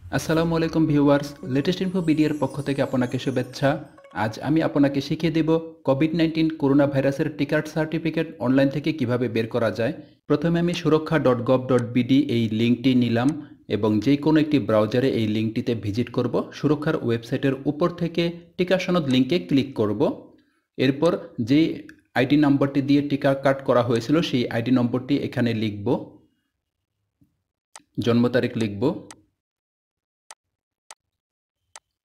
আসসালামু আলাইকুম viewers, latest info বিডির পক্ষ থেকে আপনাকে শুভেচ্ছা। আজ আমি আপনাকে শিখিয়ে দেব কোভিড-19 করোনা ভাইরাসের টিকার সার্টিফিকেট অনলাইন থেকে কিভাবে বের করা যায়। প্রথমে আমি সুরক্ষা.gov.bd এই লিঙ্কটি নিলাম এবং যে কোনো একটি ব্রাউজারে এই লিঙ্কটিতে ভিজিট করব। সুরক্ষার ওয়েবসাইটের উপর থেকে টিকা সনদ লিঙ্কে ক্লিক করব। এরপর যে আইডি নম্বরটি দিয়ে টিকা কার্ড করা হয়েছিল সেই আইডি নম্বরটি এখানে লিখব, জন্ম তারিখ লিখব,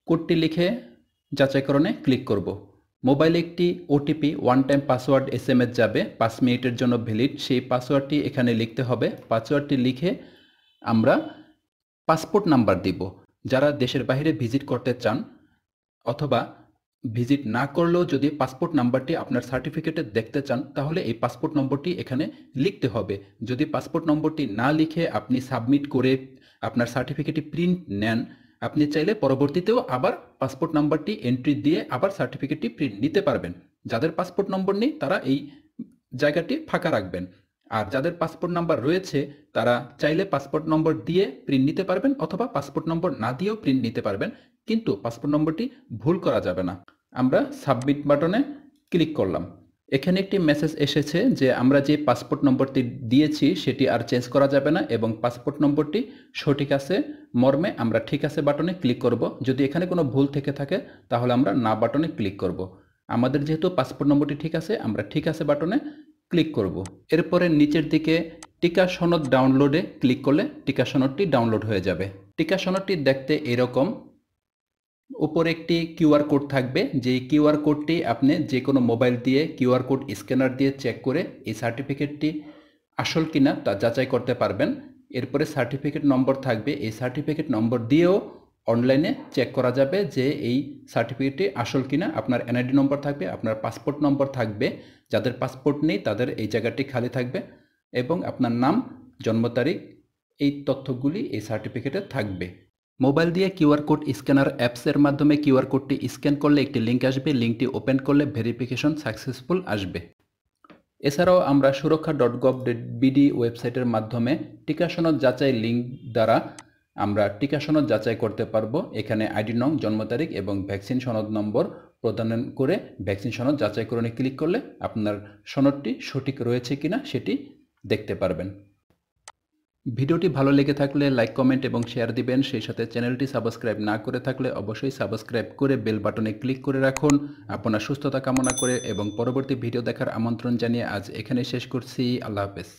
কোডটি লিখে যাচাইকরণে ক্লিক করব। মোবাইলে একটি OTP one time password SMS যাবে, 5 মিনিটের জন্য ভ্যালিড। সেই পাসওয়ার্ডটি এখানে লিখতে হবে। পাসওয়ার্ডটি লিখে আমরা পাসপোর্ট নাম্বার দিব। যারা দেশের বাইরে ভিজিট করতে চান অথবা ভিজিট না করলেও যদি পাসপোর্ট নাম্বারটি আপনার সার্টিফিকেটে দেখতে চান তাহলে এই পাসপোর্ট নম্বরটি এখানে লিখতে হবে। যদি পাসপোর্ট নম্বরটি না লিখে আপনি সাবমিট করে আপনার সার্টিফিকেটটি প্রিন্ট নেন, আপনি চাইলে পরবর্তীতেও আবার পাসপোর্ট নাম্বারটি এন্ট্রি দিয়ে আবার সার্টিফিকেটটি প্রিন্ট নিতে পারবেন। যাদের পাসপোর্ট নম্বর নেই তারা এই জায়গাটি ফাঁকা রাখবেন, আর যাদের পাসপোর্ট নাম্বার রয়েছে তারা চাইলে পাসপোর্ট নম্বর দিয়ে প্রিন্ট নিতে পারবেন অথবা পাসপোর্ট নম্বর না দিয়েও প্রিন্ট নিতে পারবেন, কিন্তু পাসপোর্ট নম্বরটি ভুল করা যাবে না। আমরা সাবমিট বাটনে ক্লিক করলাম। এখানে একটি মেসেজ এসেছে যে আমরা যে পাসপোর্ট নম্বরটি দিয়েছি সেটি আর চেঞ্জ করা যাবে না এবং পাসপোর্ট নম্বরটি সঠিক আছে মর্মে আমরা ঠিক আছে বাটনে ক্লিক করব। যদি এখানে কোনো ভুল থেকে থাকে তাহলে আমরা না বাটনে ক্লিক করব। আমাদের যেহেতু পাসপোর্ট নম্বরটি ঠিক আছে আমরা ঠিক আছে বাটনে ক্লিক করব। এরপরে নিচের দিকে টিকা সনদ ডাউনলোডে ক্লিক করলে টিকা সনদটি ডাউনলোড হয়ে যাবে। টিকা সনদটি দেখতে এরকম। উপরে একটি কিউআর কোড থাকবে, যে কিউআর কোডটি আপনি যে কোনো মোবাইল দিয়ে কিউআর কোড স্ক্যানার দিয়ে চেক করে এই সার্টিফিকেটটি আসল কিনা তা যাচাই করতে পারবেন। এরপরে সার্টিফিকেট নম্বর থাকবে, এই সার্টিফিকেট নম্বর দিয়েও অনলাইনে চেক করা যাবে যে এই সার্টিফিকেটটি আসল কিনা। আপনার এনআইডি নম্বর থাকবে, আপনার পাসপোর্ট নম্বর থাকবে। যাদের পাসপোর্ট নেই তাদের এই জায়গাটি খালি থাকবে এবং আপনার নাম, জন্ম তারিখ, এই তথ্যগুলি এই সার্টিফিকেটে থাকবে। মোবাইল দিয়ে কিউআর কোড স্ক্যানার অ্যাপসের মাধ্যমে কিউআর কোডটি স্ক্যান করলে একটি লিঙ্ক আসবে, লিঙ্কটি ওপেন করলে ভেরিফিকেশন সাকসেসফুল আসবে। এছাড়াও আমরা সুরক্ষা.gov.bd ওয়েবসাইটের মাধ্যমে টিকা সনদ যাচাই লিঙ্ক দ্বারা আমরা টিকা সনদ যাচাই করতে পারবো। এখানে আইডি নং, জন্ম তারিখ এবং ভ্যাকসিন সনদ নম্বর প্রদান করে ভ্যাকসিন সনদ যাচাইকরণে ক্লিক করলে আপনার সনদটি সঠিক রয়েছে কিনা সেটি দেখতে পারবেন। ভিডিওটি ভালো লেগে থাকলে লাইক, কমেন্ট এবং শেয়ার দিবেন। সেই সাথে চ্যানেলটি সাবস্ক্রাইব না করে থাকলে অবশ্যই সাবস্ক্রাইব করে বেল বাটনে ক্লিক করে রাখুন। আপনার সুস্থতা কামনা করে এবং পরবর্তী ভিডিও দেখার আমন্ত্রণ জানিয়ে আজ এখানে শেষ করছি। আল্লাহ হাফেজ।